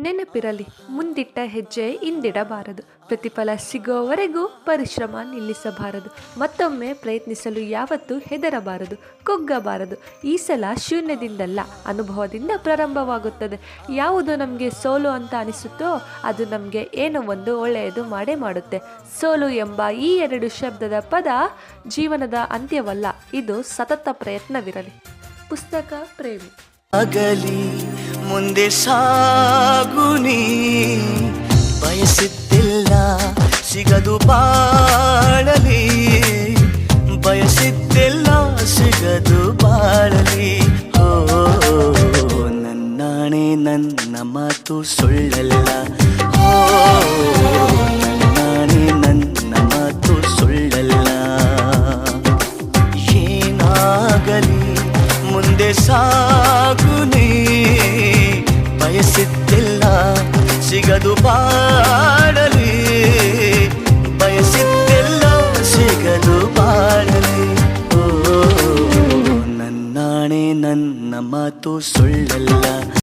ನೆನಪಿರಲಿ, ಮುಂದಿಟ್ಟ ಹೆಜ್ಜೆ ಹಿಂದಿಡಬಾರದು. ಪ್ರತಿಫಲ ಸಿಗೋವರೆಗೂ ಪರಿಶ್ರಮ ನಿಲ್ಲಿಸಬಾರದು. ಮತ್ತೊಮ್ಮೆ ಪ್ರಯತ್ನಿಸಲು ಯಾವತ್ತೂ ಹೆದರಬಾರದು, ಕುಗ್ಗಬಾರದು. ಈ ಸಲ ಶೂನ್ಯದಿಂದಲ್ಲ, ಅನುಭವದಿಂದ ಪ್ರಾರಂಭವಾಗುತ್ತದೆ. ಯಾವುದು ನಮಗೆ ಸೋಲು ಅಂತ ಅನಿಸುತ್ತೋ ಅದು ನಮಗೆ ಏನೋ ಒಂದು ಒಳ್ಳೆಯದು ಮಾಡೇ ಮಾಡುತ್ತೆ. ಸೋಲು ಎಂಬ ಈ ಎರಡು ಶಬ್ದದ ಪದ ಜೀವನದ ಅಂತ್ಯವಲ್ಲ, ಇದು ಸತತ ಪ್ರಯತ್ನವಿರಲಿ. ಪುಸ್ತಕ ಪ್ರೇಮಿ. ಆಗಲಿ ಮುಂದೆ ಸಾಗುನಿ, ಬಯಸಿದ್ದಿಲ್ಲ ಸಿಗದು ಬಾಳಲಿ, ಬಯಸಿದ್ದಿಲ್ಲ ಸಿಗದು ಬಾಳಲಿ. ಓ ನನ್ನಾಣೆ ನನ್ನ ಮಾತು ಸುಳ್ಳಲ್ಲ, ಓ ನನ್ನಾಣೆ ನನ್ನ ಮಾತು ಸುಳ್ಳಲ್ಲ. ಏನಾಗಲಿ ಮುಂದೆ ಸಾಗುನಿ, ಬಯಸಿದ್ದಿಲ್ಲ ಸಿಗದು ಬಾಳಲಿ, ಬಯಸಿದ್ದಿಲ್ಲ ಸಿಗದು ಬಾಳಲಿ. ಓ ನನ್ನಾಣೆ ನನ್ನ ಮಾತು ಸುಳ್ಳಲ್ಲ.